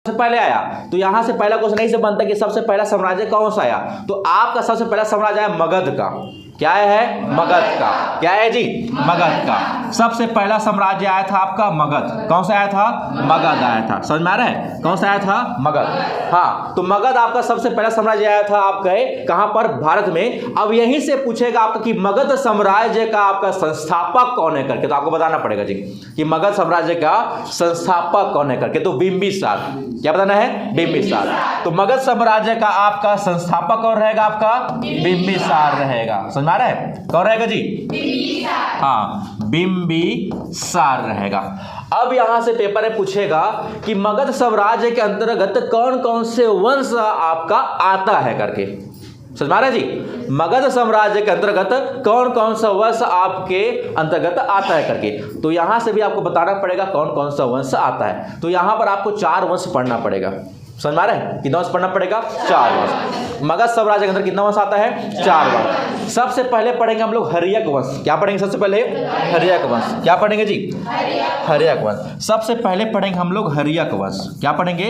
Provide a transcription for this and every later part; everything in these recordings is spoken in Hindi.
सबसे पहले आया, तो यहां से पहला क्वेश्चन नहीं से बनता कि सबसे पहला साम्राज्य कौन सा आया। तो आपका सबसे पहला साम्राज्य आया मगध का। क्या है? मगध का। क्या है जी? मगध का। सबसे पहला साम्राज्य आया था आपका मगध। कौन सा आया था? मगध आया था। समझ में आ रहा है? कौन सा आया था? मगध। हाँ, तो मगध आपका सबसे पहला साम्राज्य आया था आपके कहां पर? भारत में। अब यहीं से पूछेगा आपका कि मगध साम्राज्य का आपका संस्थापक कौन है करके, तो आपको बताना पड़ेगा जी कि मगध साम्राज्य का संस्थापक कौन है करके। तो बिंबिसार। क्या बताना है? बिंबिसार। तो मगध साम्राज्य का आपका संस्थापक कौन रहेगा? आपका बिंबिसार रहेगा। समझ में आ रहा है? कौन रहेगा जी? बिंबिसार। हाँ, बिंबिसार रहेगा। अब यहां से पेपर में पूछेगा कि मगध साम्राज्य के अंतर्गत कौन कौन से वंश आपका आता है करके। समझ में आ रहा है जी? मगध साम्राज्य के अंतर्गत कौन कौन सा वंश आपके अंतर्गत आता है करके। तो यहां से भी आपको बताना पड़ेगा कौन कौन सा वंश आता है। तो यहां पर आपको 4 वंश पढ़ना पड़ेगा। समझ में आ रहा है? कितना वंश पढ़ना पड़ेगा? 4 वंश। मगध साम्राज्य के अंदर कितना वंश आता है? 4 वंश। सबसे पहले पढ़ेंगे हम लोग हर्यक वंश। क्या पढ़ेंगे सबसे पहले? हर्यक वंश। क्या पढ़ेंगे जी? हर्यक वंश। सबसे पहले पढ़ेंगे हम लोग हर्यक वंश। क्या पढ़ेंगे?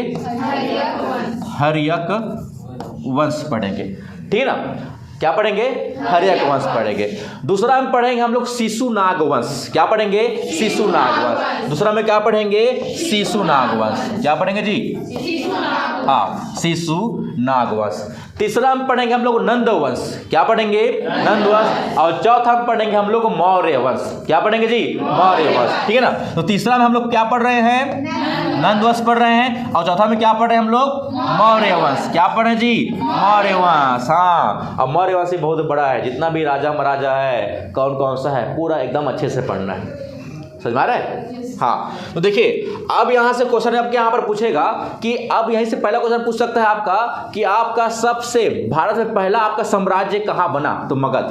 हर्यक वंश पढ़ेंगे। ठीक है ना? क्या पढ़ेंगे? हर्यक वंश पढ़ेंगे। दूसरा हम पढ़ेंगे हम लोग शिशुनाग वंश। क्या पढ़ेंगे? शिशुनाग वंश। दूसरा में क्या पढ़ेंगे? शिशुनाग वंश। क्या पढ़ेंगे जी? हाँ, शिशुनाग वंश। तीसरा हम पढ़ेंगे हम लोग नंद वंश। क्या पढ़ेंगे? नंद वंश। और चौथा हम पढ़ेंगे हम लोग मौर्य वंश। क्या पढ़ेंगे जी? मौर्य वंश। ठीक है ना? तो तीसरा में हम लोग क्या पढ़ रहे हैं? नंद वंश पढ़ रहे हैं। और चौथा में क्या पढ़ रहे हैं हम लोग? मौर्य वंश। क्या पढ़े जी? मौर्य वंश। हाँ, अब मौर्य वंश बहुत बड़ा है, जितना भी राजा महाराजा है कौन कौन सा है पूरा एकदम अच्छे से पढ़ना है। समझ में आ रहा है? हाँ, तो देखिए अब यहां से क्वेश्चन आपके यहां पर पूछेगा कि अब यहीं से पहला क्वेश्चन पूछ सकता है आपका कि आपका सबसे भारत में पहला आपका साम्राज्य कहां बना? तो मगध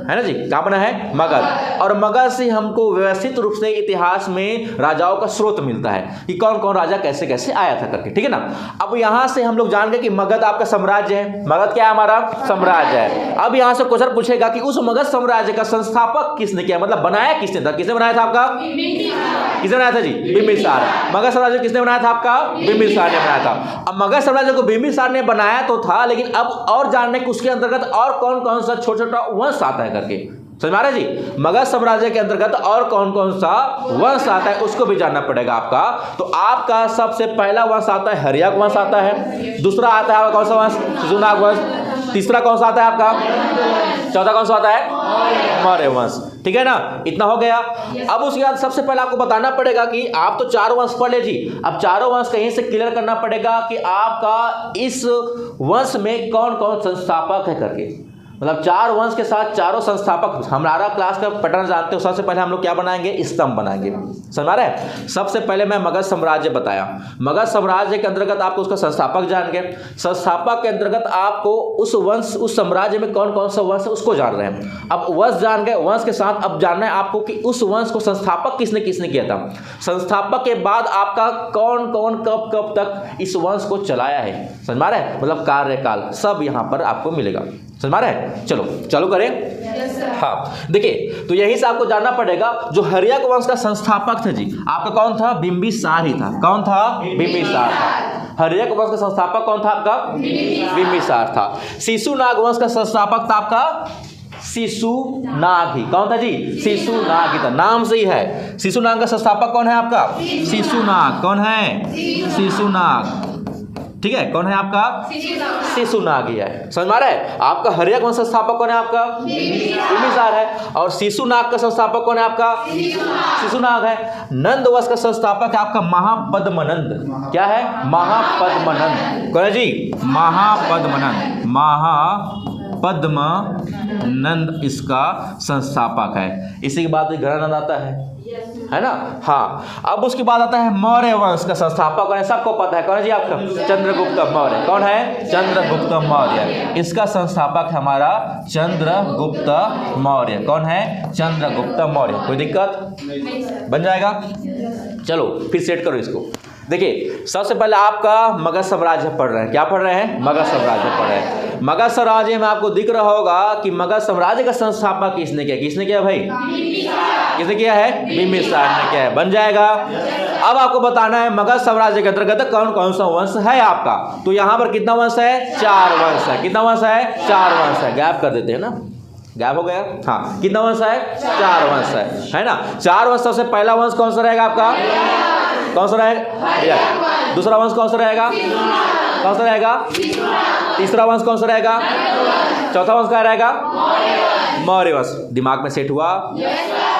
है ना जी। कहां बना है? मगध। और मगध से हमको व्यवस्थित रूप से इतिहास में राजाओं का स्रोत मिलता है कि कौन कौन राजा कैसे कैसे आया था करके। ठीक है ना? अब यहां से हम लोग जान गए कि मगध आपका साम्राज्य है। मगध क्या है? हमारा साम्राज्य है। अब यहां से क्वेश्चन पूछेगा कि उस मगध साम्राज्य का संस्थापक किसने किया, मतलब बनाया किसने था? किसने बनाया था आपका? किसने बनाया था जी? बिंबिसार। मगध साम्राज्य किसने बनाया था आपका? बिंबिसार ने बनाया था। अब मगध साम्राज्य को बिंबिसार ने बनाया तो था, लेकिन अब और जानने के उसके अंतर्गत और कौन कौन सा छोटा छोटा वंश आता है करके। समझ में आ रहा है जी? मगध साम्राज्य के अंतर्गत और कौन कौन सा वंश आता है उसको भी जानना पड़ेगा आपका। तो आपका सबसे पहला वंश आता है हर्यक वंश आता है। दूसरा आता है कौन सा वंश? शिशुनाग वंश। तीसरा कौन सा आता है आपका? चौथा कौन सा आता है? मौर्य वंश। ठीक है ना? इतना हो गया। अब उसके बाद सबसे पहले आपको बताना पड़ेगा कि आप तो 4 वंश पढ़ ले जी, अब चारों वंश कहीं से क्लियर करना पड़ेगा कि आपका इस वंश में कौन कौन संस्थापक है करके। मतलब 4 वंश के साथ चारों संस्थापक। हमारा क्लास का पैटर्न जानते हो। सबसे पहले हम लोग क्या बनाएंगे? स्तंभ बनाएंगे। समझ आ रहा है? सबसे पहले मैं मगध साम्राज्य बताया। मगध साम्राज्य के अंतर्गत आपको उसका संस्थापक जान गए। संस्थापक के अंतर्गत आपको उस वंश उस साम्राज्य में कौन कौन सा वंश है उसको जान रहे हैं। अब वंश जान गए, वंश के साथ अब जानना है आपको कि उस वंश को संस्थापक किसने किसने किया था। संस्थापक के बाद आपका कौन कौन कब कब तक इस वंश को चलाया है। समझ में आ रहा है? मतलब कार्यकाल सब यहाँ पर आपको मिलेगा। समझ में आ रहा है? चलो चालू करें। हाँ, देखिए तो यही से आपको जानना पड़ेगा जो हर्यक वंश का संस्थापक थे जी आपका कौन था? बिंबिसार ही था। कौन था? बिंबिसार था। हर्यक वंश का संस्थापक कौन था आपका? बिंबिसार था। शिशुनाग वंश का संस्थापक था आपका शिशुनाग ही। कौन था जी? शिशुनाग ही था। नाम से ही है। शिशुनाग का संस्थापक कौन है आपका? शिशुनाग। कौन है? शिशुनाग। ठीक है? कौन है आपका? शिशुनाग ही है। समझ में आ रहा है? आपका हर्यक वंश संस्थापक कौन है आपका? बिंबिसार है। और शिशुनाग का संस्थापक कौन है आपका? शिशुनाग है। नंद वंश का संस्थापक है आपका महापद्मनंद। क्या है? महापद्मनंद। कौन है जी? महापद्मनंद। महापद्मनंद इसका संस्थापक है। इसी के बाद घनानंद आता है ना? हाँ, अब उसके बाद आता है मौर्य वंश का संस्थापक कौन है? सबको पता है। कौन है जी आपका? चंद्रगुप्त मौर्य। कौन है? चंद्रगुप्त मौर्य। इसका संस्थापक है हमारा चंद्रगुप्त मौर्य। कौन है? चंद्रगुप्त मौर्य। कोई दिक्कत? बन जाएगा। चलो फिर सेट करो इसको। देखिए सबसे पहले आपका मगध साम्राज्य पढ़ रहे हैं। क्या पढ़ रहे हैं? मगध साम्राज्य पढ़ रहे हैं। मगध साम्राज्य में आपको दिख रहा होगा कि मगध साम्राज्य का संस्थापक किसने किया? किसने किया भाई? किसने किया है? बिंबिसार ने किया है। बन जाएगा। अब आपको बताना है मगध साम्राज्य के अंतर्गत कौन कौन सा वंश है आपका। तो यहाँ पर कितना वंश है? 4 वंश है। कितना वंश है? 4 वंश है। गैप कर देते हैं ना, गैप हो गया। हाँ, कितना वंश है? 4 वंश है ना। 4 वंश। सबसे पहला वंश कौन सा रहेगा आपका? कौन सा रहेगा? दूसरा वंश कौन सा रहेगा? कौन सा रहेगा? तीसरा वंश कौन सा रहेगा? चौथा वंश क्या रहेगा? मौर्य वंश। दिमाग में सेट हुआ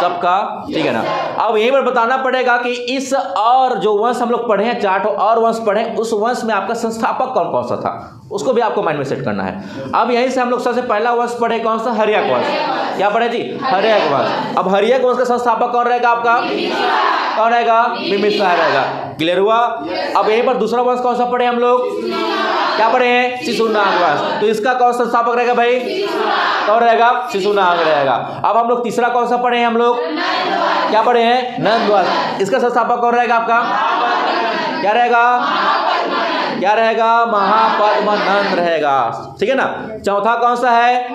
सबका? ठीक है ना। अब यहीं पर बताना पड़ेगा कि इस और जो वंश हम लोग पढ़े हैं, 4 और वंश पढ़े, उस वंश में आपका संस्थापक कौन कौन सा था, उसको भी आपको माइंड में सेट करना है। अब यहीं से हम लोग सबसे पहला वंश पढ़े कौन सा? हर्यक वंश। क्या पढ़े जी? हर्यक वंश। अब हर्यक वंश का संस्थापक कौन रहेगा आपका? कौन रहेगा? बिंबिसार रहेगा। क्लियर हुआ? अब यहीं पर दूसरा वंश कौन सा पढ़े हम लोग? क्या पढ़े हैं? शिशुनाग वंश। तो इसका कौन संस्थापक रहेगा भाई? कौन रहेगा? शिशुनाग रहेगा। अब हम लोग तीसरा कौन सा पढ़े हैं हम लोग? क्या पढ़े हैं? नंद वंश। इसका संस्थापक कौन रहेगा आपका? क्या रहेगा? क्या रहेगा? महापद्मनंद रहेगा। ठीक है ना। चौथा कौन सा है?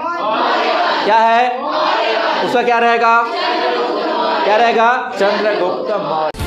क्या है उसका? क्या रहेगा? क्या रहेगा? चंद्रगुप्त मौर्य।